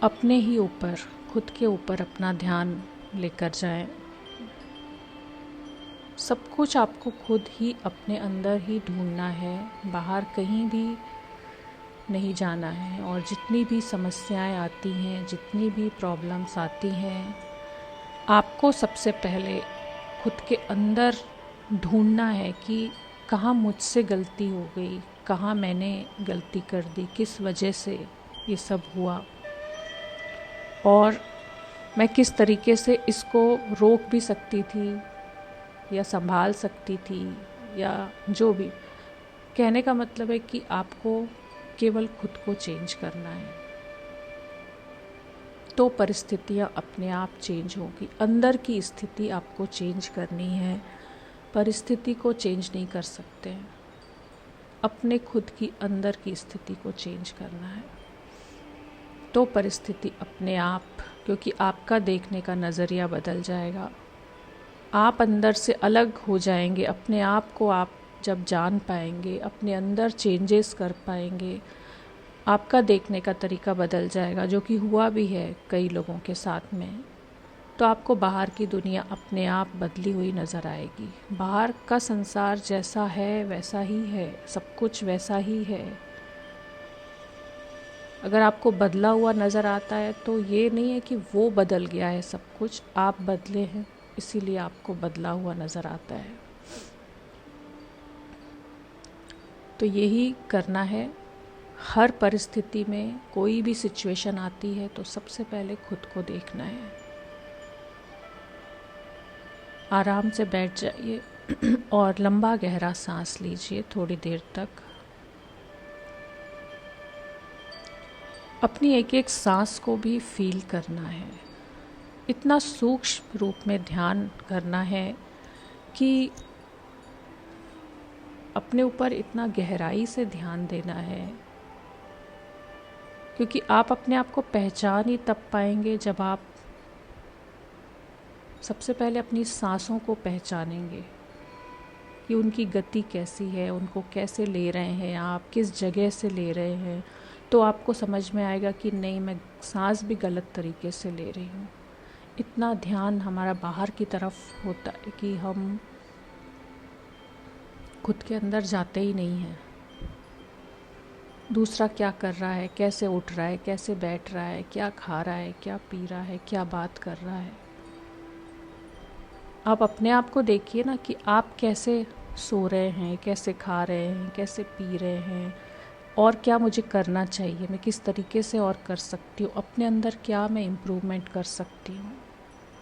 अपने ही ऊपर, खुद के ऊपर अपना ध्यान लेकर जाएं। सब कुछ आपको खुद ही अपने अंदर ही ढूंढना है, बाहर कहीं भी नहीं जाना है। और जितनी भी समस्याएं आती हैं, जितनी भी प्रॉब्लम्स आती हैं, आपको सबसे पहले खुद के अंदर ढूंढना है कि कहाँ मुझसे गलती हो गई, कहाँ मैंने गलती कर दी, किस वजह से ये सब हुआ और मैं किस तरीके से इसको रोक भी सकती थी या संभाल सकती थी, या जो भी। कहने का मतलब है कि आपको केवल खुद को चेंज करना है, तो परिस्थितियाँ अपने आप चेंज होगी। अंदर की स्थिति आपको चेंज करनी है, परिस्थिति को चेंज नहीं कर सकते हैं। अपने खुद की अंदर की स्थिति को चेंज करना है, तो परिस्थिति अपने आप, क्योंकि आपका देखने का नज़रिया बदल जाएगा, आप अंदर से अलग हो जाएंगे। अपने आप को आप जब जान पाएंगे, अपने अंदर चेंजेस कर पाएंगे, आपका देखने का तरीका बदल जाएगा, जो कि हुआ भी है कई लोगों के साथ में। तो आपको बाहर की दुनिया अपने आप बदली हुई नज़र आएगी। बाहर का संसार जैसा है वैसा ही है, सब कुछ वैसा ही है। अगर आपको बदला हुआ नज़र आता है तो ये नहीं है कि वो बदल गया है, सब कुछ आप बदले हैं, इसीलिए आपको बदला हुआ नज़र आता है। तो यही करना है। हर परिस्थिति में कोई भी सिचुएशन आती है तो सबसे पहले खुद को देखना है। आराम से बैठ जाइए और लंबा गहरा सांस लीजिए थोड़ी देर तक। अपनी एक एक सांस को भी फील करना है। इतना सूक्ष्म रूप में ध्यान करना है कि अपने ऊपर इतना गहराई से ध्यान देना है, क्योंकि आप अपने आप को पहचान ही तब पाएंगे जब आप सबसे पहले अपनी सांसों को पहचानेंगे कि उनकी गति कैसी है, उनको कैसे ले रहे हैं आप, किस जगह से ले रहे हैं। तो आपको समझ में आएगा कि नहीं, मैं सांस भी गलत तरीके से ले रही हूँ। इतना ध्यान हमारा बाहर की तरफ होता है कि हम खुद के अंदर जाते ही नहीं हैं। दूसरा क्या कर रहा है, कैसे उठ रहा है, कैसे बैठ रहा है, क्या खा रहा है, क्या पी रहा है, क्या बात कर रहा है। आप अपने आप को देखिए ना कि आप कैसे सो रहे हैं, कैसे खा रहे हैं, कैसे पी रहे हैं, और क्या मुझे करना चाहिए, मैं किस तरीके से और कर सकती हूँ, अपने अंदर क्या मैं इम्प्रूवमेंट कर सकती हूँ,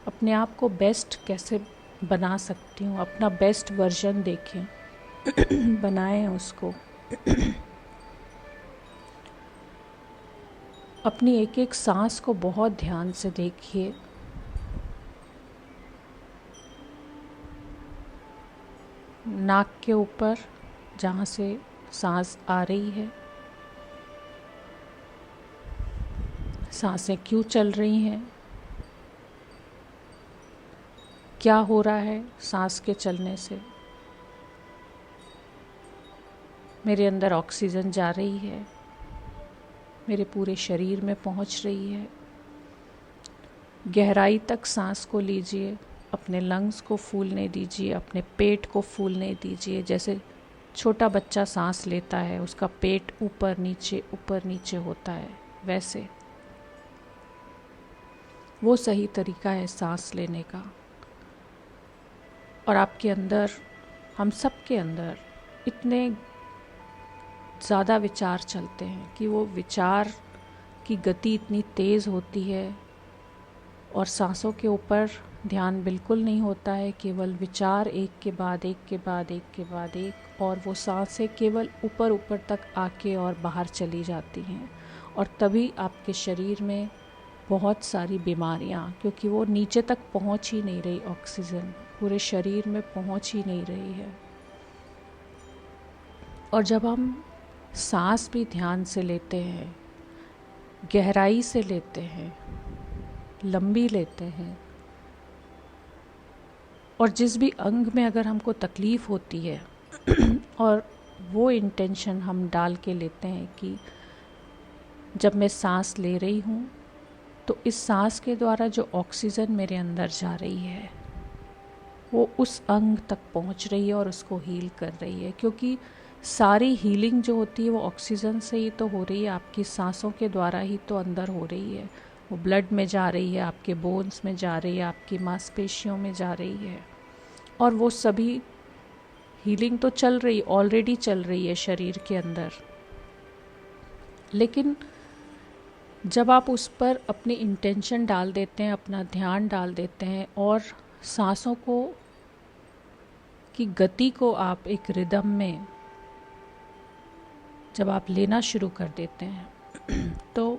अपने आप को बेस्ट कैसे बना सकती हूँ। अपना बेस्ट वर्जन देखें, बनाएं उसको। अपनी एक एक सांस को बहुत ध्यान से देखिए। नाक के ऊपर जहाँ से सांस आ रही है, सांसें क्यों चल रही हैं, क्या हो रहा है सांस के चलने से। मेरे अंदर ऑक्सीजन जा रही है, मेरे पूरे शरीर में पहुंच रही है। गहराई तक सांस को लीजिए, अपने लंग्स को फूलने दीजिए, अपने पेट को फूलने दीजिए। जैसे छोटा बच्चा सांस लेता है, उसका पेट ऊपर नीचे होता है, वैसे वो सही तरीका है सांस लेने का। और आपके अंदर, हम सब के अंदर इतने ज़्यादा विचार चलते हैं कि वो विचार की गति इतनी तेज़ होती है और सांसों के ऊपर ध्यान बिल्कुल नहीं होता है। केवल विचार एक के बाद एक के बाद एक के बाद एक, और वो सांसें केवल ऊपर तक आके और बाहर चली जाती हैं। और तभी आपके शरीर में बहुत सारी बीमारियां, क्योंकि वो नीचे तक पहुंच ही नहीं रही, ऑक्सीजन पूरे शरीर में पहुंच ही नहीं रही है। और जब हम सांस भी ध्यान से लेते हैं, गहराई से लेते हैं, लंबी लेते हैं, और जिस भी अंग में अगर हमको तकलीफ़ होती है और वो इंटेंशन हम डाल के लेते हैं कि जब मैं सांस ले रही हूँ तो इस सांस के द्वारा जो ऑक्सीजन मेरे अंदर जा रही है वो उस अंग तक पहुंच रही है और उसको हील कर रही है, क्योंकि सारी हीलिंग जो होती है वो ऑक्सीजन से ही तो हो रही है, आपकी सांसों के द्वारा ही तो अंदर हो रही है। वो ब्लड में जा रही है, आपके बोन्स में जा रही है, आपकी मांसपेशियों में जा रही है, और वो सभी हीलिंग तो चल रही, ऑलरेडी चल रही है शरीर के अंदर। लेकिन जब आप उस पर अपनी इंटेंशन डाल देते हैं, अपना ध्यान डाल देते हैं और सांसों को की गति को आप एक रिदम में जब आप लेना शुरू कर देते हैं तो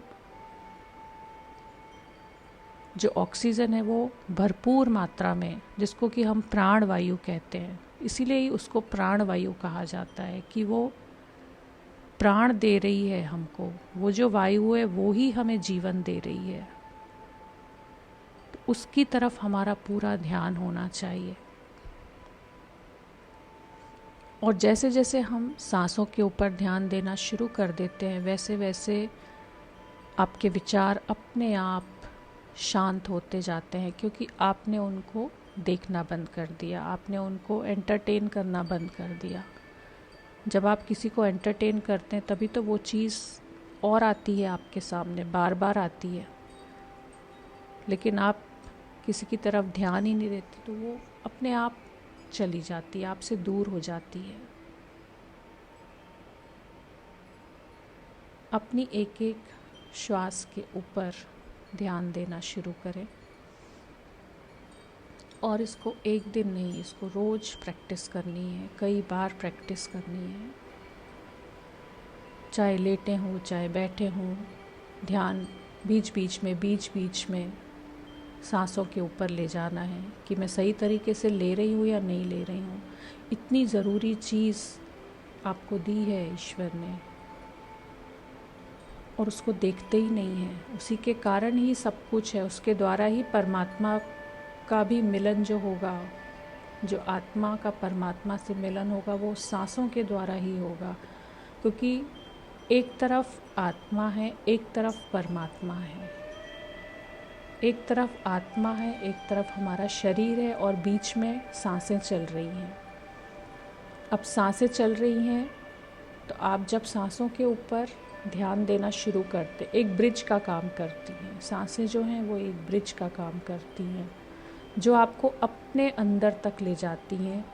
जो ऑक्सीजन है वो भरपूर मात्रा में, जिसको कि हम प्राण वायु कहते हैं, इसीलिए ही उसको प्राण वायु कहा जाता है कि वो प्राण दे रही है हमको। वो जो वायु है वो ही हमें जीवन दे रही है, तो उसकी तरफ हमारा पूरा ध्यान होना चाहिए। और जैसे जैसे हम सांसों के ऊपर ध्यान देना शुरू कर देते हैं वैसे वैसे आपके विचार अपने आप शांत होते जाते हैं, क्योंकि आपने उनको देखना बंद कर दिया, आपने उनको एंटरटेन करना बंद कर दिया। जब आप किसी को एंटरटेन करते हैं तभी तो वो चीज़ और आती है आपके सामने, बार बार आती है। लेकिन आप किसी की तरफ ध्यान ही नहीं देते तो वो अपने आप चली जाती है, आपसे दूर हो जाती है। अपनी एक एक श्वास के ऊपर ध्यान देना शुरू करें, और इसको एक दिन नहीं, इसको रोज़ प्रैक्टिस करनी है, कई बार प्रैक्टिस करनी है। चाहे लेटे हों चाहे बैठे हों, ध्यान बीच बीच में सांसों के ऊपर ले जाना है कि मैं सही तरीके से ले रही हूँ या नहीं ले रही हूँ। इतनी ज़रूरी चीज़ आपको दी है ईश्वर ने, और उसको देखते ही नहीं है। उसी के कारण ही सब कुछ है, उसके द्वारा ही परमात्मा का भी मिलन जो होगा, जो आत्मा का परमात्मा से मिलन होगा वो सांसों के द्वारा ही होगा। क्योंकि एक तरफ आत्मा है, एक तरफ परमात्मा है, एक तरफ आत्मा है, एक तरफ हमारा शरीर है, और बीच में सांसें चल रही हैं। अब सांसें चल रही हैं तो आप जब सांसों के ऊपर ध्यान देना शुरू करते, एक ब्रिज का काम करती हैं सांसें जो हैं, वो एक ब्रिज का काम करती हैं जो आपको अपने अंदर तक ले जाती हैं।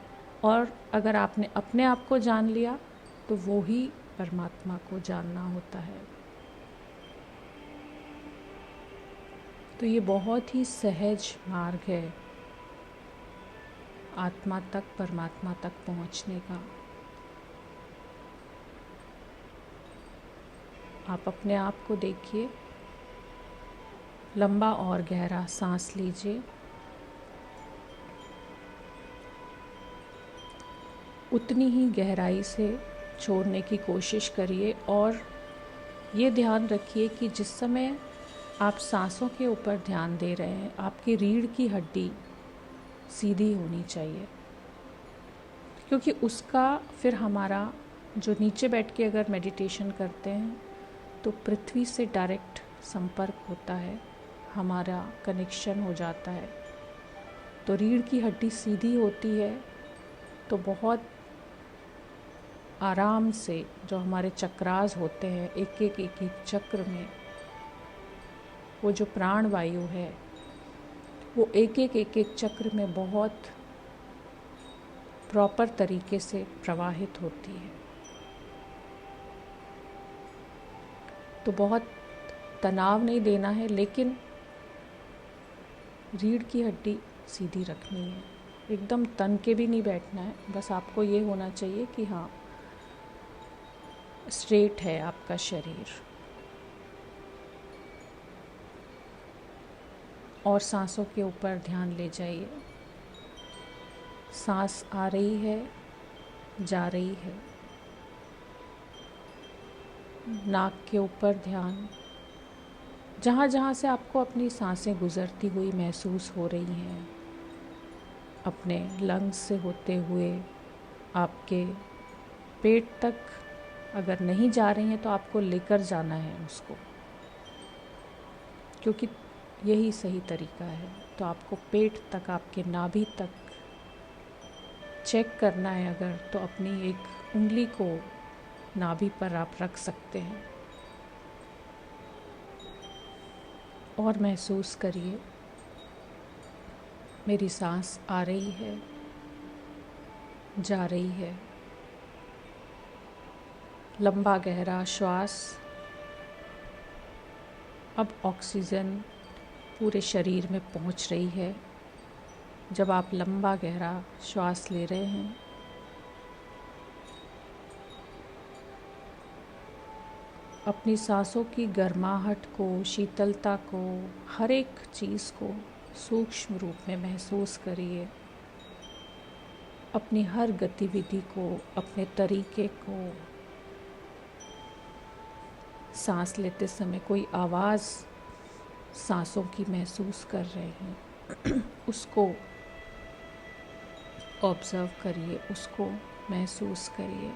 और अगर आपने अपने आप को जान लिया तो वो ही परमात्मा को जानना होता है। तो ये बहुत ही सहज मार्ग है आत्मा तक, परमात्मा तक पहुंचने का। आप अपने आप को देखिए, लंबा और गहरा सांस लीजिए, उतनी ही गहराई से छोड़ने की कोशिश करिए। और ये ध्यान रखिए कि जिस समय आप सांसों के ऊपर ध्यान दे रहे हैं, आपकी रीढ़ की हड्डी सीधी होनी चाहिए, क्योंकि उसका फिर हमारा जो नीचे बैठ के अगर मेडिटेशन करते हैं तो पृथ्वी से डायरेक्ट संपर्क होता है, हमारा कनेक्शन हो जाता है। तो रीढ़ की हड्डी सीधी होती है तो बहुत आराम से जो हमारे चक्रास होते हैं, एक एक चक्र में वो जो प्राण वायु है वो एक एक चक्र में बहुत प्रॉपर तरीके से प्रवाहित होती है। तो बहुत तनाव नहीं देना है, लेकिन रीढ़ की हड्डी सीधी रखनी है, एकदम तन के भी नहीं बैठना है। बस आपको ये होना चाहिए कि हाँ, स्ट्रेट है आपका शरीर। और सांसों के ऊपर ध्यान ले जाइए, सांस आ रही है, जा रही है। नाक के ऊपर ध्यान, जहाँ जहाँ से आपको अपनी सांसें गुजरती हुई महसूस हो रही हैं, अपने लंग्स से होते हुए आपके पेट तक अगर नहीं जा रही हैं तो आपको लेकर जाना है उसको, क्योंकि यही सही तरीका है। तो आपको पेट तक, आपके नाभि तक चेक करना है अगर, तो अपनी एक उंगली को नाभि पर आप रख सकते हैं और महसूस करिए मेरी सांस आ रही है, जा रही है। लंबा गहरा श्वास। अब ऑक्सीजन पूरे शरीर में पहुंच रही है। जब आप लंबा गहरा श्वास ले रहे हैं, अपनी सांसों की गर्माहट को, शीतलता को, हर एक चीज़ को सूक्ष्म रूप में महसूस करिए। अपनी हर गतिविधि को, अपने तरीके को, सांस लेते समय कोई आवाज़ सांसों की महसूस कर रहे हैं उसको ऑब्ज़र्व करिए, उसको महसूस करिए।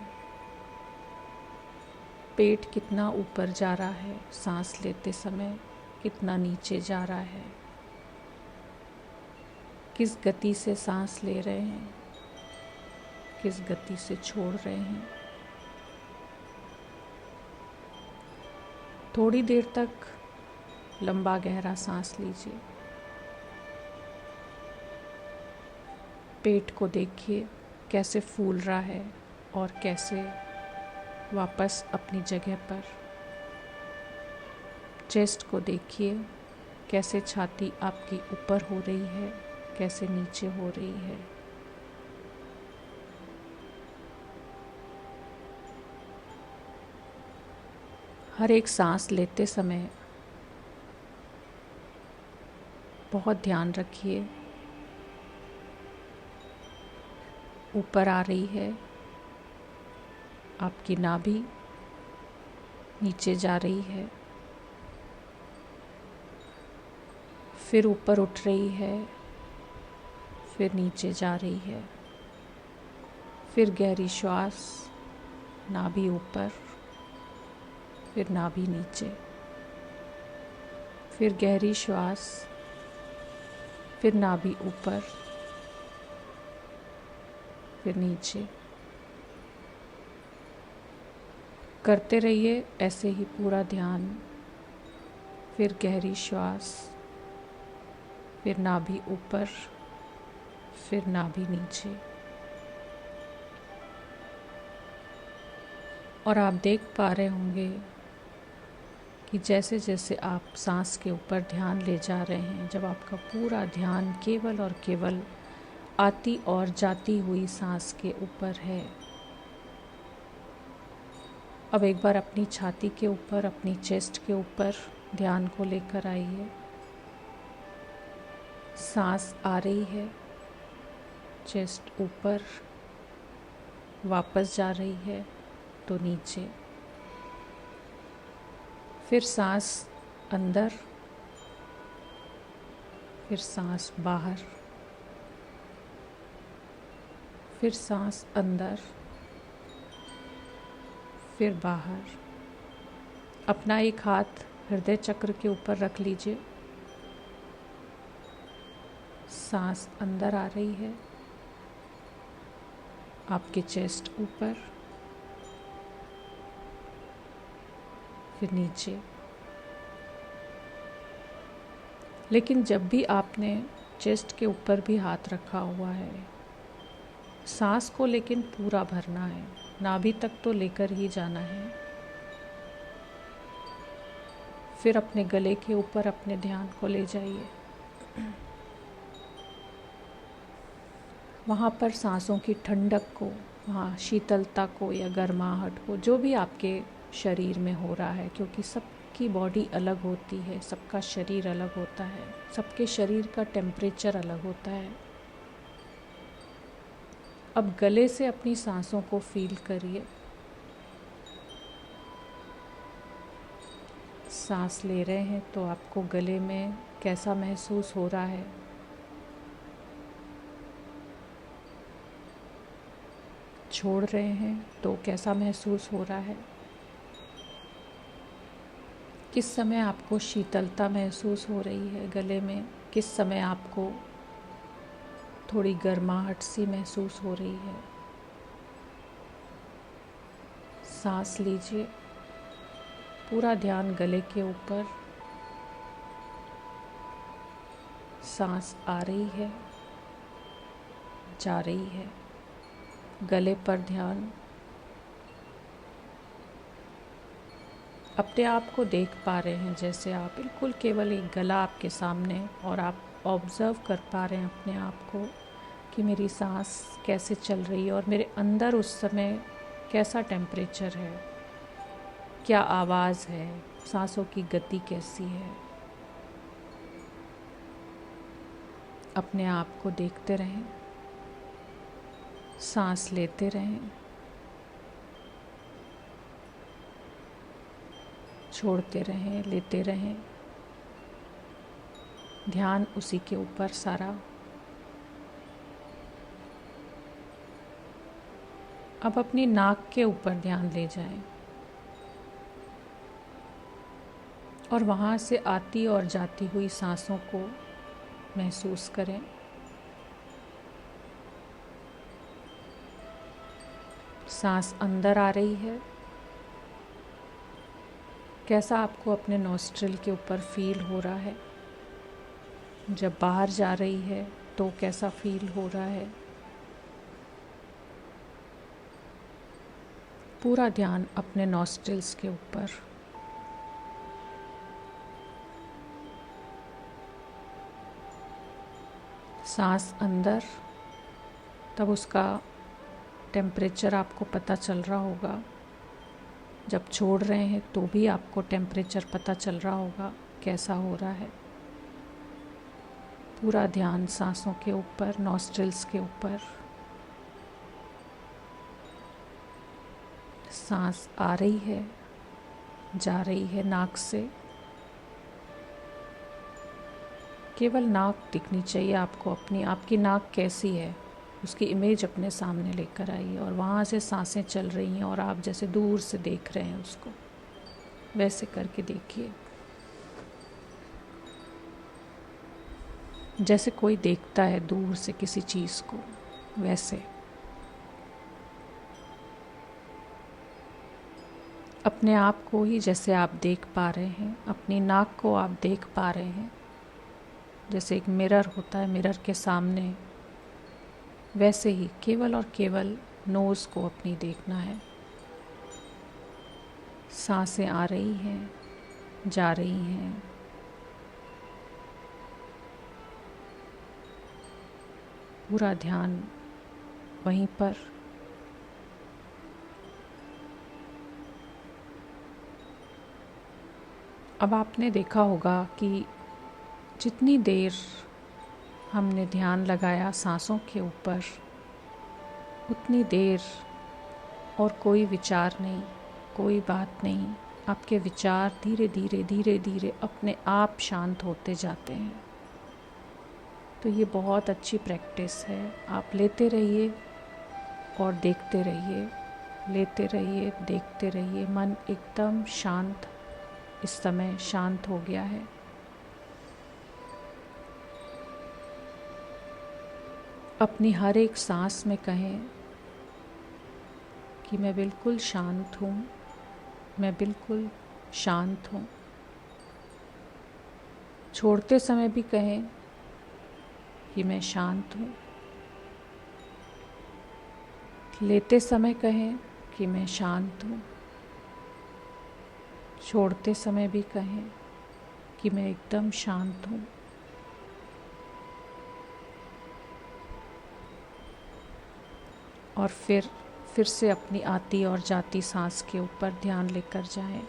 पेट कितना ऊपर जा रहा है सांस लेते समय, कितना नीचे जा रहा है, किस गति से सांस ले रहे हैं, किस गति से छोड़ रहे हैं। थोड़ी देर तक लंबा गहरा सांस लीजिए। पेट को देखिए कैसे फूल रहा है और कैसे वापस अपनी जगह पर। चेस्ट को देखिए कैसे छाती आपकी ऊपर हो रही है, कैसे नीचे हो रही है। हर एक सांस लेते समय बहुत ध्यान रखिए ऊपर आ रही है आपकी नाभि, नीचे जा रही है, फिर ऊपर उठ रही है, फिर नीचे जा रही है। फिर गहरी श्वास, नाभि ऊपर, फिर नाभि नीचे, फिर गहरी श्वास, फिर नाभि ऊपर, फिर नीचे। करते रहिए ऐसे ही पूरा ध्यान। फिर गहरी श्वास, फिर नाभि ऊपर, फिर नाभि नीचे। और आप देख पा रहे होंगे कि जैसे जैसे आप सांस के ऊपर ध्यान ले जा रहे हैं, जब आपका पूरा ध्यान केवल और केवल आती और जाती हुई सांस के ऊपर है, अब एक बार अपनी छाती के ऊपर, अपनी चेस्ट के ऊपर ध्यान को लेकर आइए। सांस आ रही है, चेस्ट ऊपर, वापस जा रही है तो नीचे। फिर सांस अंदर, फिर सांस बाहर, फिर सांस अंदर, फिर बाहर। अपना एक हाथ हृदय चक्र के ऊपर रख लीजिए। सांस अंदर आ रही है, आपके चेस्ट ऊपर, फिर नीचे। लेकिन जब भी आपने चेस्ट के ऊपर भी हाथ रखा हुआ है, सांस को लेकिन पूरा भरना है, नाभि तक तो लेकर ही जाना है। फिर अपने गले के ऊपर अपने ध्यान को ले जाइए। वहाँ पर सांसों की ठंडक को, वहाँ शीतलता को या गर्माहट को, जो भी आपके शरीर में हो रहा है, क्योंकि सबकी बॉडी अलग होती है, सबका शरीर अलग होता है, सबके शरीर का टेम्परेचर अलग होता है। अब गले से अपनी सांसों को फील करिए। सांस ले रहे हैं तो आपको गले में कैसा महसूस हो रहा है। छोड़ रहे हैं तो कैसा महसूस हो रहा है। किस समय आपको शीतलता महसूस हो रही है गले में, किस समय आपको थोड़ी गर्माहट सी महसूस हो रही है। सांस लीजिए, पूरा ध्यान गले के ऊपर। सांस आ रही है, जा रही है, गले पर ध्यान। अपने आप को देख पा रहे हैं, जैसे आप बिल्कुल केवल एक गला आपके सामने, और आप ऑब्ज़र्व कर पा रहे हैं अपने आप को कि मेरी सांस कैसे चल रही है और मेरे अंदर उस समय कैसा टेम्परेचर है, क्या आवाज़ है, सांसों की गति कैसी है। अपने आप को देखते रहें, सांस लेते रहें, छोड़ते रहें, लेते रहें। ध्यान उसी के ऊपर सारा। अब अपनी नाक के ऊपर ध्यान ले जाएं और वहाँ से आती और जाती हुई सांसों को महसूस करें। सांस अंदर आ रही है, कैसा आपको अपने नॉस्ट्रिल के ऊपर फील हो रहा है। जब बाहर जा रही है तो कैसा फील हो रहा है। पूरा ध्यान अपने नॉस्ट्रिल्स के ऊपर। सांस अंदर, तब उसका टेम्परेचर आपको पता चल रहा होगा। जब छोड़ रहे हैं तो भी आपको टेम्परेचर पता चल रहा होगा कैसा हो रहा है। पूरा ध्यान सांसों के ऊपर, नॉस्ट्रिल्स के ऊपर। सांस आ रही है, जा रही है नाक से। केवल नाक दिखनी चाहिए आपको अपनी। आपकी नाक कैसी है उसकी इमेज अपने सामने लेकर आइए, और वहाँ से सांसें चल रही हैं और आप जैसे दूर से देख रहे हैं उसको, वैसे करके देखिए, जैसे कोई देखता है दूर से किसी चीज़ को, वैसे। अपने आप को ही जैसे आप देख पा रहे हैं, अपनी नाक को आप देख पा रहे हैं, जैसे एक मिरर होता है, मिरर के सामने, वैसे ही केवल और केवल नोज़ को अपनी देखना है। सांसें आ रही हैं, जा रही हैं। पूरा ध्यान वहीं पर। अब आपने देखा होगा कि जितनी देर हमने ध्यान लगाया सांसों के ऊपर, उतनी देर और कोई विचार नहीं, कोई बात नहीं। आपके विचार धीरे धीरे धीरे धीरे अपने आप शांत होते जाते हैं। तो ये बहुत अच्छी प्रैक्टिस है। आप लेते रहिए और देखते रहिए, लेते रहिए, देखते रहिए। मन एकदम शांत, इस समय शांत हो गया है। अपनी हर एक सांस में कहें कि मैं बिल्कुल शांत हूँ, मैं बिल्कुल शांत हूँ। छोड़ते समय भी कहें कि मैं शांत हूँ। लेते समय कहें कि मैं शांत हूँ। छोड़ते समय भी कहें कि मैं एकदम शांत हूँ। और फिर से अपनी आती और जाती सांस के ऊपर ध्यान लेकर जाएं।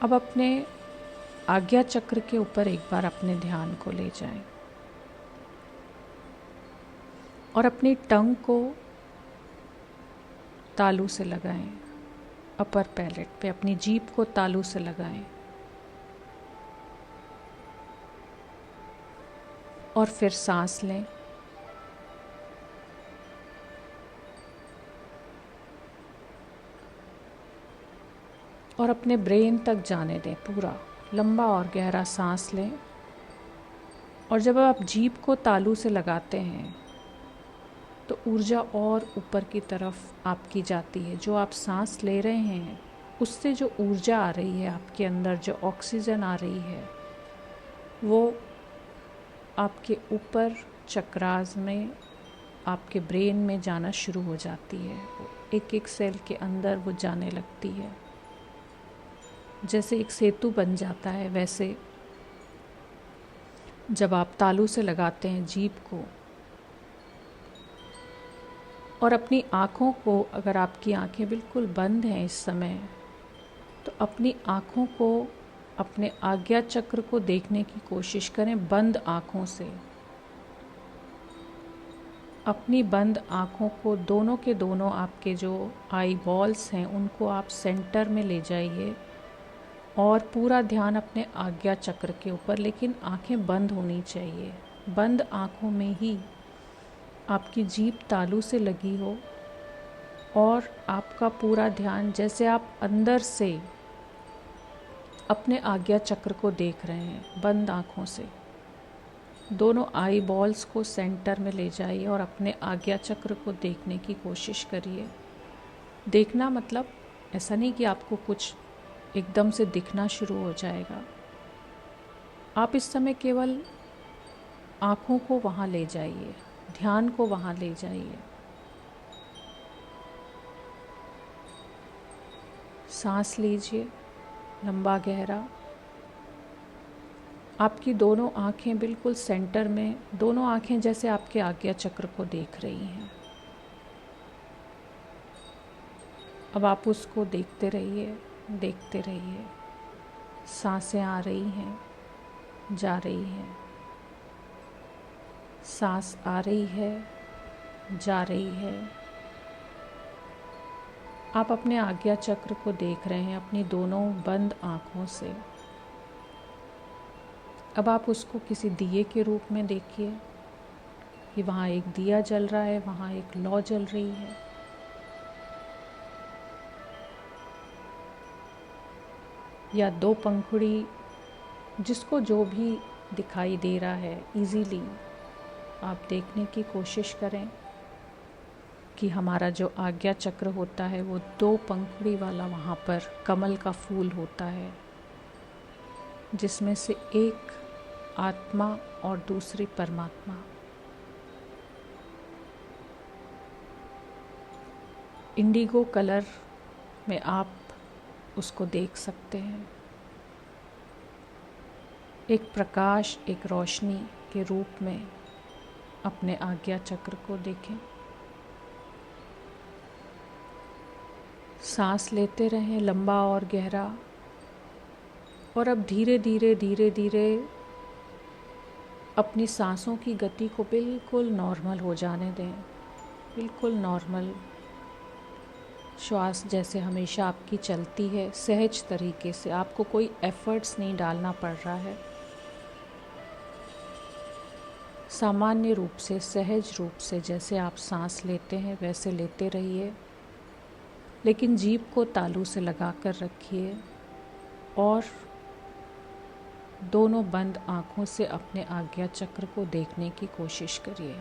अब अपने आज्ञा चक्र के ऊपर एक बार अपने ध्यान को ले जाएं और अपनी टंग को तालू से लगाएं। अपर पैलेट पे अपनी जीभ को तालू से लगाएं और फिर सांस लें। और अपने ब्रेन तक जाने दें। पूरा लंबा और गहरा सांस लें। और जब आप जीभ को तालू से लगाते हैं तो ऊर्जा और ऊपर की तरफ आपकी जाती है। जो आप सांस ले रहे हैं उससे जो ऊर्जा आ रही है आपके अंदर, जो ऑक्सीजन आ रही है, वो आपके ऊपर चक्रास में, आपके ब्रेन में जाना शुरू हो जाती है। एक एक सेल के अंदर वो जाने लगती है। जैसे एक सेतु बन जाता है, वैसे जब आप तालू से लगाते हैं जीभ को और अपनी आँखों को, अगर आपकी आँखें बिल्कुल बंद हैं इस समय, तो अपनी आँखों को, अपने आज्ञा चक्र को देखने की कोशिश करें बंद आँखों से। अपनी बंद आँखों को, दोनों के दोनों आपके जो आई बॉल्स हैं उनको आप सेंटर में ले जाइए और पूरा ध्यान अपने आज्ञा चक्र के ऊपर, लेकिन आँखें बंद होनी चाहिए। बंद आँखों में ही आपकी जीभ तालू से लगी हो और आपका पूरा ध्यान, जैसे आप अंदर से अपने आज्ञा चक्र को देख रहे हैं बंद आँखों से, दोनों आई बॉल्स को सेंटर में ले जाइए और अपने आज्ञा चक्र को देखने की कोशिश करिए। देखना मतलब ऐसा नहीं कि आपको कुछ एकदम से दिखना शुरू हो जाएगा। आप इस समय केवल आँखों को वहाँ ले जाइए, ध्यान को वहाँ ले जाइए। सांस लीजिए लंबा गहरा। आपकी दोनों आँखें बिल्कुल सेंटर में, दोनों आँखें जैसे आपके आज्ञा चक्र को देख रही हैं। अब आप उसको देखते रहिए, देखते रहिए। सांसें आ रही हैं, जा रही हैं। सांस आ रही है, जा रही है। आप अपने आज्ञा चक्र को देख रहे हैं अपनी दोनों बंद आँखों से। अब आप उसको किसी दिए के रूप में देखिए कि वहाँ एक दिया जल रहा है, वहाँ एक लौ जल रही है। या दो पंखुड़ी, जिसको जो भी दिखाई दे रहा है, इजीली आप देखने की कोशिश करें कि हमारा जो आज्ञा चक्र होता है वो दो पंखुड़ी वाला वहाँ पर कमल का फूल होता है, जिसमें से एक आत्मा और दूसरी परमात्मा। इंडिगो कलर में आप उसको देख सकते हैं। एक प्रकाश, एक रोशनी के रूप में अपने आज्ञा चक्र को देखें। सांस लेते रहें लंबा और गहरा। और अब धीरे धीरे धीरे धीरे अपनी सांसों की गति को बिल्कुल नॉर्मल हो जाने दें। बिल्कुल नॉर्मल श्वास जैसे हमेशा आपकी चलती है, सहज तरीके से। आपको कोई एफर्ट्स नहीं डालना पड़ रहा है। सामान्य रूप से, सहज रूप से जैसे आप सांस लेते हैं वैसे लेते रहिए, लेकिन जीभ को तालू से लगा कर रखिए और दोनों बंद आँखों से अपने आज्ञा चक्र को देखने की कोशिश करिए।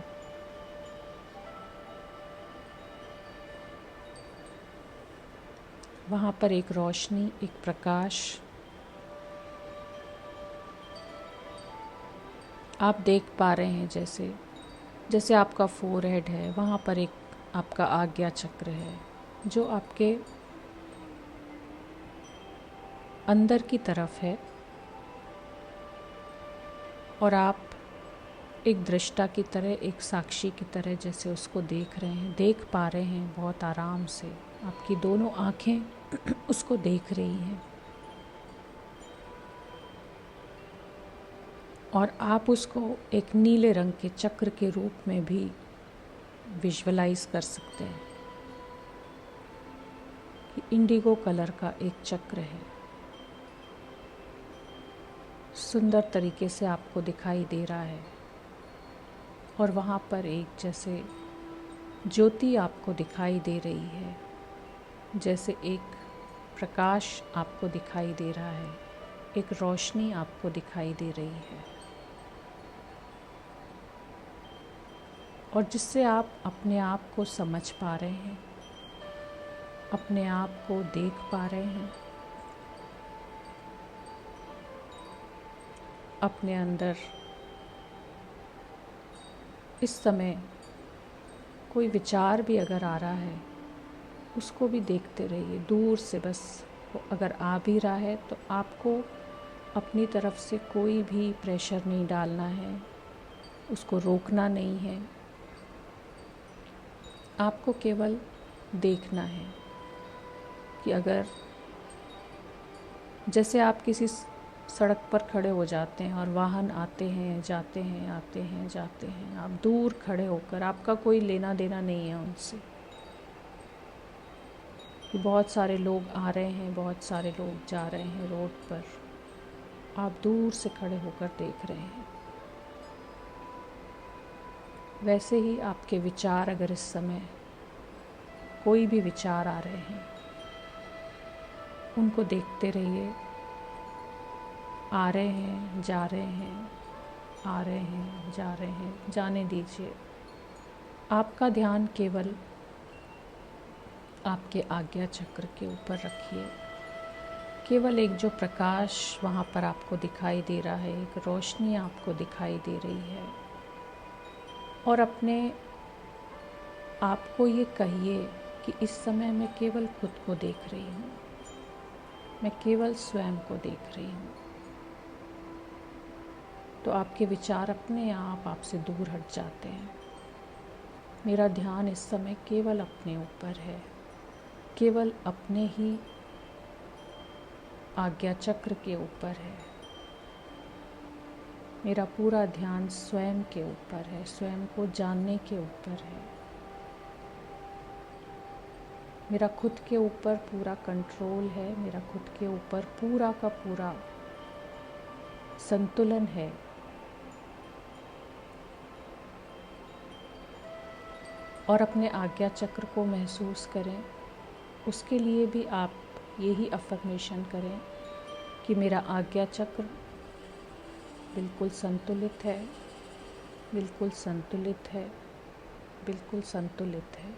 वहाँ पर एक रोशनी, एक प्रकाश आप देख पा रहे हैं। जैसे जैसे आपका फोरहेड है, वहाँ पर एक आपका आज्ञा चक्र है जो आपके अंदर की तरफ है, और आप एक दृष्टा की तरह, एक साक्षी की तरह जैसे उसको देख रहे हैं, देख पा रहे हैं बहुत आराम से। आपकी दोनों आँखें उसको देख रही हैं और आप उसको एक नीले रंग के चक्र के रूप में भी विजुअलाइज कर सकते हैं कि इंडिगो कलर का एक चक्र है। सुंदर तरीके से आपको दिखाई दे रहा है और वहाँ पर एक जैसे ज्योति आपको दिखाई दे रही है, जैसे एक प्रकाश आपको दिखाई दे रहा है, एक रोशनी आपको दिखाई दे रही है, और जिससे आप अपने आप को समझ पा रहे हैं, अपने आप को देख पा रहे हैं, अपने अंदर इस समय कोई विचार भी अगर आ रहा है उसको भी देखते रहिए दूर से। बस वो अगर आ भी रहा है तो आपको अपनी तरफ से कोई भी प्रेशर नहीं डालना है, उसको रोकना नहीं है, आपको केवल देखना है कि अगर जैसे आप किसी सड़क पर खड़े हो जाते हैं और वाहन आते हैं जाते हैं, आते हैं जाते हैं, आप दूर खड़े होकर, आपका कोई लेना देना नहीं है उनसे, कि बहुत सारे लोग आ रहे हैं, बहुत सारे लोग जा रहे हैं रोड पर, आप दूर से खड़े होकर देख रहे हैं। वैसे ही आपके विचार, अगर इस समय कोई भी विचार आ रहे हैं, उनको देखते रहिए। आ रहे हैं, जा रहे हैं, आ रहे हैं, जा रहे हैं, जाने दीजिए। आपका ध्यान केवल आपके आज्ञा चक्र के ऊपर रखिए। केवल एक जो प्रकाश वहाँ पर आपको दिखाई दे रहा है, एक रोशनी आपको दिखाई दे रही है, और अपने आपको ये कहिए कि इस समय मैं केवल खुद को देख रही हूँ, मैं केवल स्वयं को देख रही हूँ। तो आपके विचार अपने आप आपसे दूर हट जाते हैं। मेरा ध्यान इस समय केवल अपने ऊपर है, केवल अपने ही आज्ञा चक्र के ऊपर है। मेरा पूरा ध्यान स्वयं के ऊपर है, स्वयं को जानने के ऊपर है। मेरा खुद के ऊपर पूरा कंट्रोल है, मेरा खुद के ऊपर पूरा का पूरा संतुलन है। और अपने आज्ञा चक्र को महसूस करें। उसके लिए भी आप यही अफर्मेशन करें कि मेरा आज्ञा चक्र बिल्कुल संतुलित है, बिल्कुल संतुलित है, बिल्कुल संतुलित है।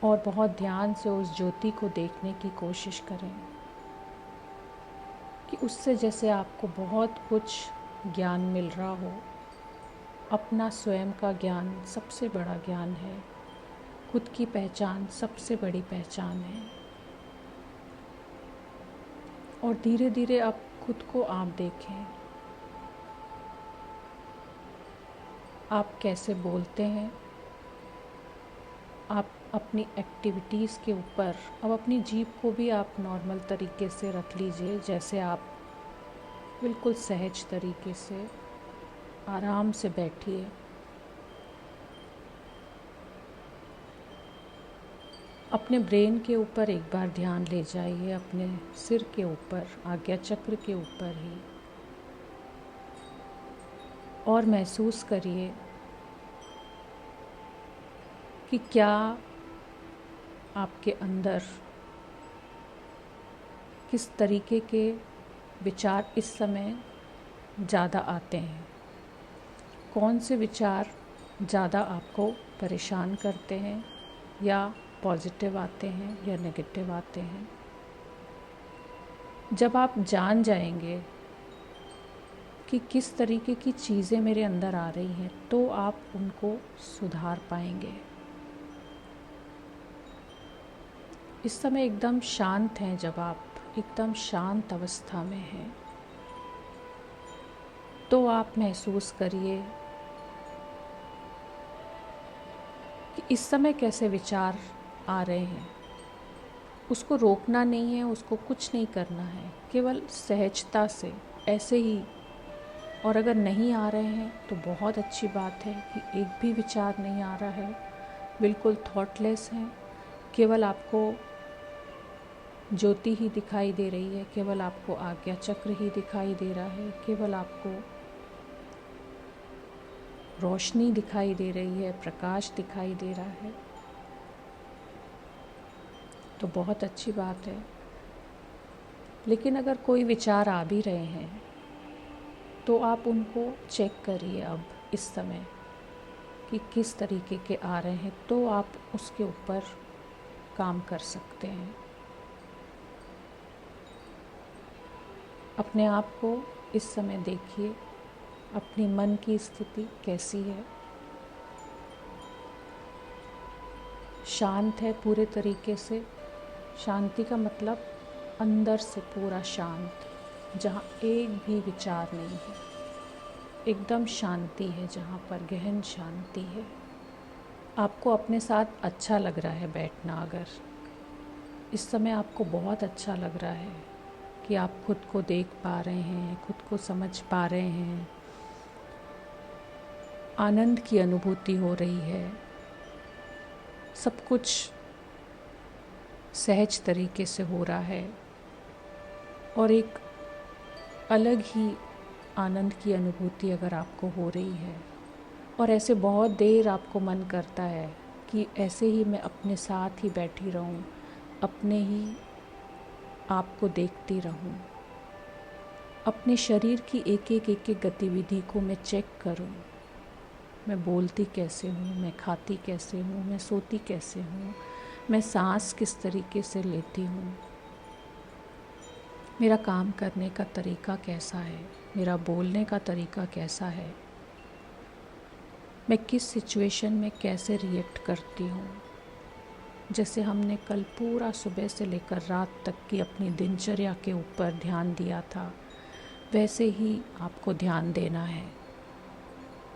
और बहुत ध्यान से उस ज्योति को देखने की कोशिश करें कि उससे जैसे आपको बहुत कुछ ज्ञान मिल रहा हो। अपना स्वयं का ज्ञान सबसे बड़ा ज्ञान है, खुद की पहचान सबसे बड़ी पहचान है। और धीरे धीरे अब खुद को आप देखें, आप कैसे बोलते हैं। आप अपनी एक्टिविटीज़ के ऊपर अब अपनी जीभ को भी आप नॉर्मल तरीके से रख लीजिए, जैसे आप बिल्कुल सहज तरीके से आराम से बैठिए। अपने ब्रेन के ऊपर एक बार ध्यान ले जाइए, अपने सिर के ऊपर, आज्ञा चक्र के ऊपर ही, और महसूस करिए कि क्या आपके अंदर किस तरीके के विचार इस समय ज़्यादा आते हैं। कौन से विचार ज़्यादा आपको परेशान करते हैं, या पॉजिटिव आते हैं या नेगेटिव आते हैं। जब आप जान जाएंगे कि किस तरीके की चीज़ें मेरे अंदर आ रही हैं, तो आप उनको सुधार पाएंगे। इस समय एकदम शांत हैं। जब आप एकदम शांत अवस्था में हैं, तो आप महसूस करिए कि इस समय कैसे विचार आ रहे हैं। उसको रोकना नहीं है, उसको कुछ नहीं करना है, केवल सहजता से ऐसे ही। और अगर नहीं आ रहे हैं तो बहुत अच्छी बात है कि एक भी विचार नहीं आ रहा है, बिल्कुल थॉटलेस हैं। केवल आपको ज्योति ही दिखाई दे रही है, केवल आपको आज्ञा चक्र ही दिखाई दे रहा है, केवल आपको रोशनी दिखाई दे रही है, प्रकाश दिखाई दे रहा है। तो बहुत अच्छी बात है। लेकिन अगर कोई विचार आ भी रहे हैं तो आप उनको चेक करिए अब इस समय कि किस तरीके के आ रहे हैं, तो आप उसके ऊपर काम कर सकते हैं। अपने आप को इस समय देखिए, अपनी मन की स्थिति कैसी है। शांत है पूरे तरीके से। शांति का मतलब अंदर से पूरा शांत, जहाँ एक भी विचार नहीं है, एकदम शांति है, जहाँ पर गहन शांति है। आपको अपने साथ अच्छा लग रहा है बैठना, अगर इस समय आपको बहुत अच्छा लग रहा है कि आप खुद को देख पा रहे हैं, खुद को समझ पा रहे हैं, आनंद की अनुभूति हो रही है, सब कुछ सहज तरीके से हो रहा है और एक अलग ही आनंद की अनुभूति अगर आपको हो रही है, और ऐसे बहुत देर आपको मन करता है कि ऐसे ही मैं अपने साथ ही बैठी रहूं, अपने ही आपको देखती रहूं, अपने शरीर की एक एक गतिविधि को मैं चेक करूं। मैं बोलती कैसे हूँ, मैं खाती कैसे हूँ, मैं सोती कैसे हूँ, मैं सांस किस तरीके से लेती हूँ, मेरा काम करने का तरीका कैसा है, मेरा बोलने का तरीका कैसा है, मैं किस सिचुएशन में कैसे रिएक्ट करती हूँ। जैसे हमने कल पूरा सुबह से लेकर रात तक की अपनी दिनचर्या के ऊपर ध्यान दिया था, वैसे ही आपको ध्यान देना है।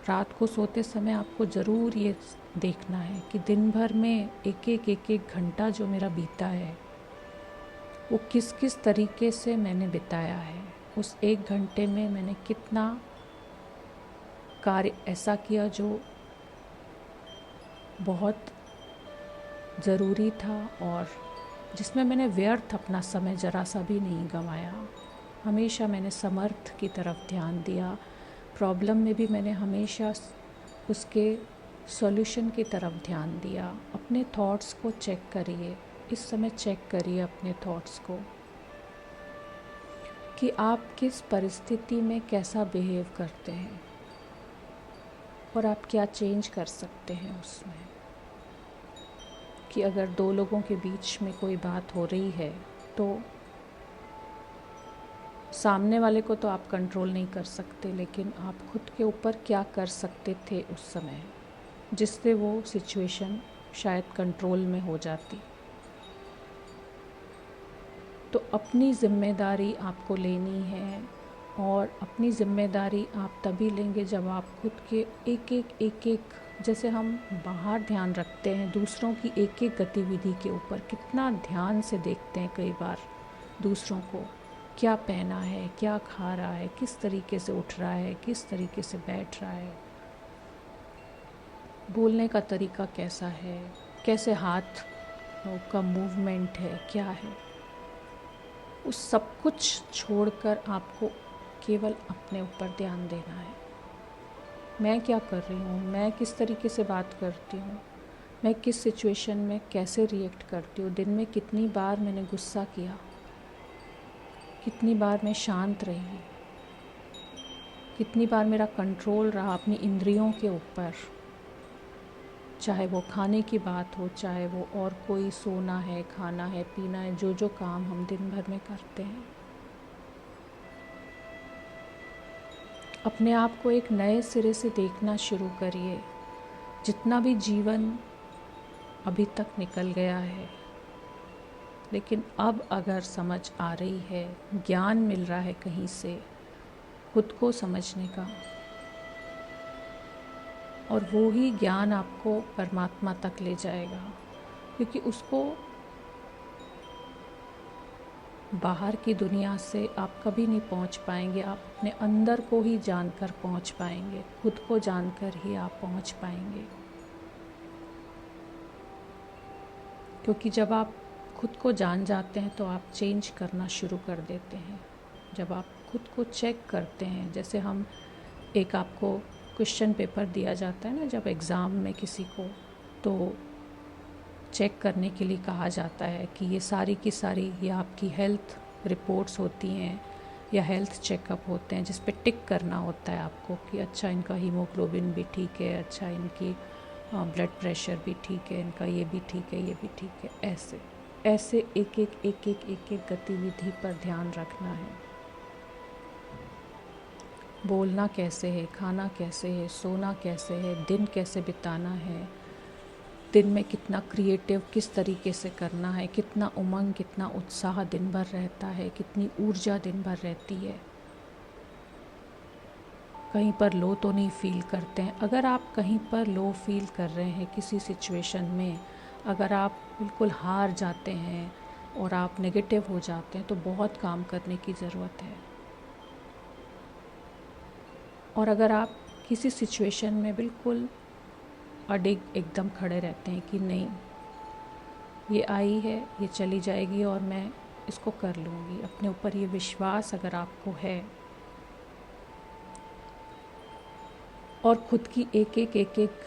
रात को सोते समय आपको ज़रूर ये देखना है कि दिन भर में एक एक घंटा जो मेरा बीता है वो किस किस तरीके से मैंने बिताया है। उस एक घंटे में मैंने कितना कार्य ऐसा किया जो बहुत ज़रूरी था और जिसमें मैंने व्यर्थ अपना समय ज़रा सा भी नहीं गंवाया। हमेशा मैंने समर्थ की तरफ ध्यान दिया। प्रॉब्लम में भी मैंने हमेशा उसके सॉल्यूशन की तरफ ध्यान दिया। अपने थॉट्स को चेक करिए, इस समय चेक करिए अपने थॉट्स को कि आप किस परिस्थिति में कैसा बिहेव करते हैं और आप क्या चेंज कर सकते हैं उसमें। कि अगर दो लोगों के बीच में कोई बात हो रही है तो सामने वाले को तो आप कंट्रोल नहीं कर सकते, लेकिन आप खुद के ऊपर क्या कर सकते थे उस समय जिससे वो सिचुएशन शायद कंट्रोल में हो जाती। तो अपनी ज़िम्मेदारी आपको लेनी है, और अपनी ज़िम्मेदारी आप तभी लेंगे जब आप खुद के एक एक जैसे हम बाहर ध्यान रखते हैं दूसरों की एक एक गतिविधि के ऊपर, कितना ध्यान से देखते हैं कई बार दूसरों को, क्या पहना है, क्या खा रहा है, किस तरीके से उठ रहा है, किस तरीके से बैठ रहा है, बोलने का तरीका कैसा है, कैसे हाथ का मूवमेंट है, क्या है। उस सब कुछ छोड़कर आपको केवल अपने ऊपर ध्यान देना है। मैं क्या कर रही हूँ, मैं किस तरीके से बात करती हूँ, मैं किस सिचुएशन में कैसे रिएक्ट करती हूँ, दिन में कितनी बार मैंने गुस्सा किया, कितनी बार मैं शांत रही, कितनी बार मेरा कंट्रोल रहा अपनी इंद्रियों के ऊपर, चाहे वो खाने की बात हो, चाहे वो और कोई सोना है, खाना है, पीना है, जो जो काम हम दिन भर में करते हैं। अपने आप को एक नए सिरे से देखना शुरू करिए। जितना भी जीवन अभी तक निकल गया है, लेकिन अब अगर समझ आ रही है, ज्ञान मिल रहा है कहीं से खुद को समझने का, और वो ही ज्ञान आपको परमात्मा तक ले जाएगा, क्योंकि उसको बाहर की दुनिया से आप कभी नहीं पहुंच पाएंगे। आप अपने अंदर को ही जानकर पहुंच पाएंगे, खुद को जानकर ही आप पहुंच पाएंगे। क्योंकि जब आप खुद को जान जाते हैं तो आप चेंज करना शुरू कर देते हैं। जब आप खुद को चेक करते हैं, जैसे हम एक आपको क्वेश्चन पेपर दिया जाता है ना जब एग्ज़ाम में किसी को, तो चेक करने के लिए कहा जाता है कि ये सारी की सारी ये आपकी हेल्थ रिपोर्ट्स होती हैं या हेल्थ चेकअप होते हैं जिस पे टिक करना होता है आपको कि अच्छा इनका हीमोग्लोबिन भी ठीक है, अच्छा इनकी ब्लड प्रेशर भी ठीक है, इनका ये भी ठीक है, ये भी ठीक है। ऐसे ऐसे एक एक गतिविधि पर ध्यान रखना है। बोलना कैसे है, खाना कैसे है, सोना कैसे है, दिन कैसे बिताना है, दिन में कितना क्रिएटिव किस तरीके से करना है, कितना उमंग कितना उत्साह दिन भर रहता है, कितनी ऊर्जा दिन भर रहती है, कहीं पर लो तो नहीं फील करते हैं। अगर आप कहीं पर लो फील कर रहे हैं किसी सिचुएशन में, अगर आप बिल्कुल हार जाते हैं और आप नेगेटिव हो जाते हैं तो बहुत काम करने की ज़रूरत है। और अगर आप किसी सिचुएशन में बिल्कुल अडिग एकदम खड़े रहते हैं कि नहीं ये आई है, ये चली जाएगी और मैं इसको कर लूँगी, अपने ऊपर ये विश्वास अगर आपको है और ख़ुद की एक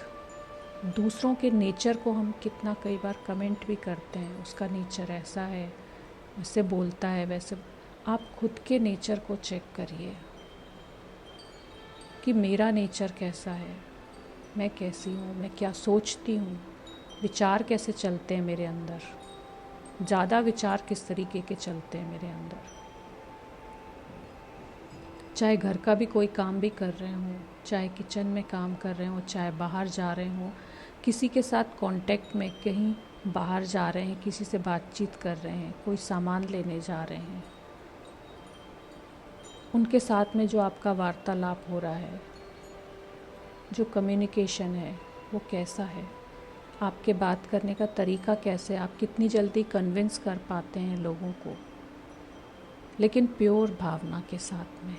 दूसरों के नेचर को हम कितना कई बार कमेंट भी करते हैं, उसका नेचर ऐसा है, वैसे बोलता है, वैसे आप खुद के नेचर को चेक करिए कि मेरा नेचर कैसा है, मैं कैसी हूँ, मैं क्या सोचती हूँ, विचार कैसे चलते हैं मेरे अंदर, ज़्यादा विचार किस तरीके के चलते हैं मेरे अंदर। चाहे घर का भी कोई काम भी कर रहे हों, चाहे किचन में काम कर रहे हों, चाहे बाहर जा रहे हों, किसी के साथ कांटेक्ट में कहीं बाहर जा रहे हैं, किसी से बातचीत कर रहे हैं, कोई सामान लेने जा रहे हैं, उनके साथ में जो आपका वार्तालाप हो रहा है, जो कम्युनिकेशन है वो कैसा है, आपके बात करने का तरीका कैसे, आप कितनी जल्दी कन्विंस कर पाते हैं लोगों को, लेकिन प्योर भावना के साथ में।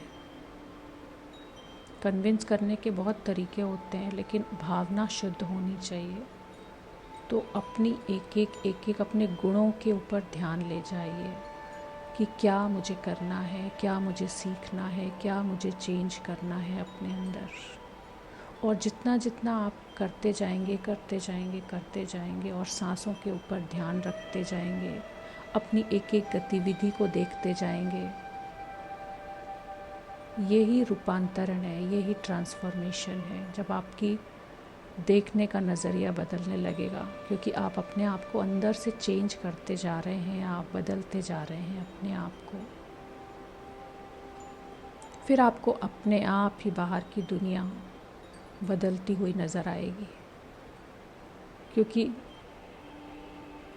कन्विंस करने के बहुत तरीके होते हैं लेकिन भावना शुद्ध होनी चाहिए। तो अपनी एक एक अपने गुणों के ऊपर ध्यान ले जाइए कि क्या मुझे करना है, क्या मुझे सीखना है, क्या मुझे चेंज करना है अपने अंदर। और जितना जितना आप करते जाएंगे और सांसों के ऊपर ध्यान रखते जाएंगे, अपनी एक एक गतिविधि को देखते जाएंगे, यही रूपांतरण है, यही ट्रांसफॉर्मेशन है। जब आपकी देखने का नज़रिया बदलने लगेगा, क्योंकि आप अपने आप को अंदर से चेंज करते जा रहे हैं, आप बदलते जा रहे हैं अपने आप को, फिर आपको अपने आप ही बाहर की दुनिया बदलती हुई नज़र आएगी। क्योंकि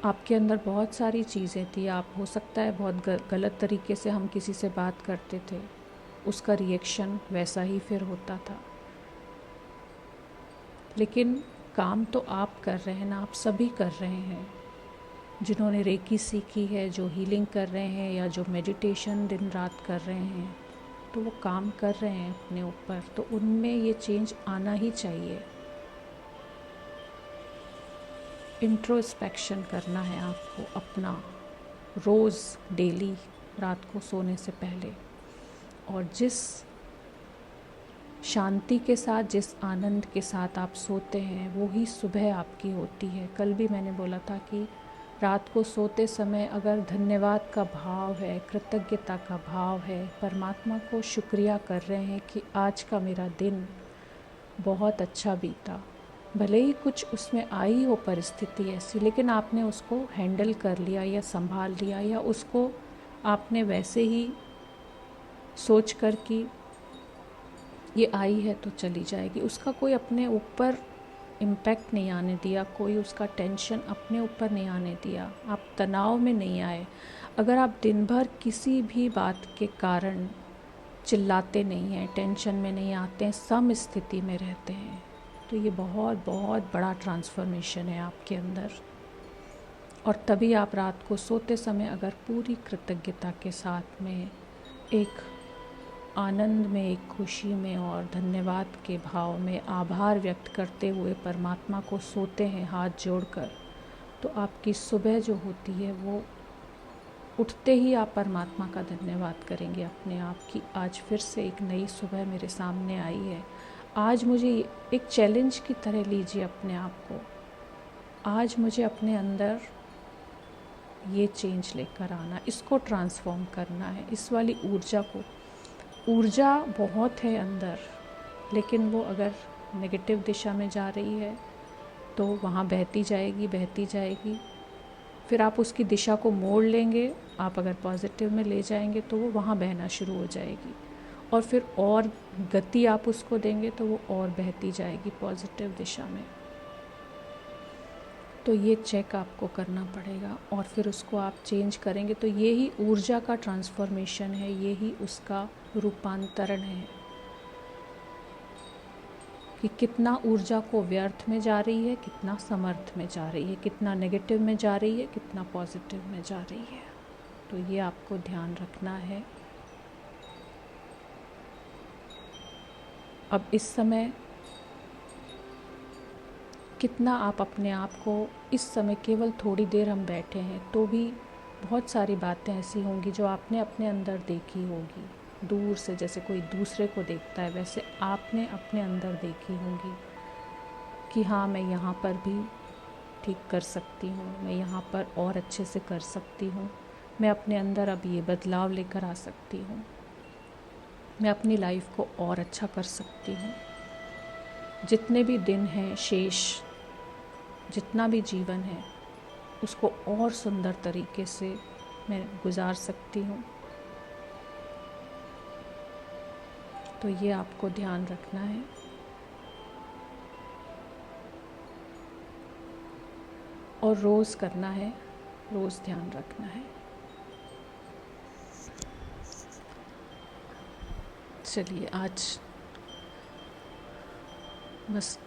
आपके अंदर बहुत सारी चीज़ें थी, आप हो सकता है बहुत गलत तरीके से हम किसी से बात करते थे, उसका रिएक्शन वैसा ही फिर होता था। लेकिन काम तो आप कर रहे हैं ना, आप सभी कर रहे हैं। जिन्होंने रेकी सीखी है, जो हीलिंग कर रहे हैं या जो मेडिटेशन दिन रात कर रहे हैं, तो वो काम कर रहे हैं अपने ऊपर, तो उनमें ये चेंज आना ही चाहिए। इंट्रोस्पेक्शन करना है आपको अपना, रोज़ डेली रात को सोने से पहले। और जिस शांति के साथ, जिस आनंद के साथ आप सोते हैं, वो ही सुबह आपकी होती है। कल भी मैंने बोला था कि रात को सोते समय अगर धन्यवाद का भाव है, कृतज्ञता का भाव है, परमात्मा को शुक्रिया कर रहे हैं कि आज का मेरा दिन बहुत अच्छा बीता, भले ही कुछ उसमें आई हो परिस्थिति ऐसी, लेकिन आपने उसको हैंडल कर लिया या संभाल लिया, या उसको आपने वैसे ही सोच कर कि ये आई है तो चली जाएगी, उसका कोई अपने ऊपर इम्पैक्ट नहीं आने दिया, कोई उसका टेंशन अपने ऊपर नहीं आने दिया, आप तनाव में नहीं आए। अगर आप दिन भर किसी भी बात के कारण चिल्लाते नहीं हैं, टेंशन में नहीं आते हैं, सम स्थिति में रहते हैं, तो ये बहुत बहुत बड़ा ट्रांसफॉर्मेशन है आपके अंदर। और तभी आप रात को सोते समय अगर पूरी कृतज्ञता के साथ में, एक आनंद में, एक खुशी में और धन्यवाद के भाव में आभार व्यक्त करते हुए परमात्मा को सोते हैं हाथ जोड़कर, तो आपकी सुबह जो होती है वो उठते ही आप परमात्मा का धन्यवाद करेंगे अपने आप की, आज फिर से एक नई सुबह मेरे सामने आई है। आज मुझे एक चैलेंज की तरह लीजिए अपने आप को आज मुझे अपने अंदर ये चेंज लेकर आना, इसको ट्रांसफॉर्म करना है, इस वाली ऊर्जा को। ऊर्जा बहुत है अंदर, लेकिन वो अगर नेगेटिव दिशा में जा रही है तो वहाँ बहती जाएगी। फिर आप उसकी दिशा को मोड़ लेंगे, आप अगर पॉजिटिव में ले जाएंगे तो वो वहाँ बहना शुरू हो जाएगी, और फिर और गति आप उसको देंगे तो वो और बहती जाएगी पॉजिटिव दिशा में। तो ये चेक आपको करना पड़ेगा, और फिर उसको आप चेंज करेंगे। तो ये ही ऊर्जा का ट्रांसफॉर्मेशन है, ये ही उसका रूपांतरण है कि कितना ऊर्जा को व्यर्थ में जा रही है, कितना समर्थ में जा रही है, कितना नेगेटिव में जा रही है, कितना पॉजिटिव में जा रही है। तो ये आपको ध्यान रखना है। अब इस समय कितना आप अपने आप को, इस समय केवल थोड़ी देर हम बैठे हैं तो भी बहुत सारी बातें ऐसी होंगी जो आपने अपने अंदर देखी होगी, दूर से जैसे कोई दूसरे को देखता है वैसे आपने अपने अंदर देखी होंगी कि हाँ, मैं यहाँ पर भी ठीक कर सकती हूँ, मैं यहाँ पर और अच्छे से कर सकती हूँ, मैं अपने अंदर अब ये बदलाव लेकर आ सकती हूँ, मैं अपनी लाइफ को और अच्छा कर सकती हूँ। जितने भी दिन हैं शेष, जितना भी जीवन है उसको और सुंदर तरीके से मैं गुजार सकती हूँ। तो ये आपको ध्यान रखना है। और रोज़ करना है, रोज़ ध्यान रखना है। चलिए आज बस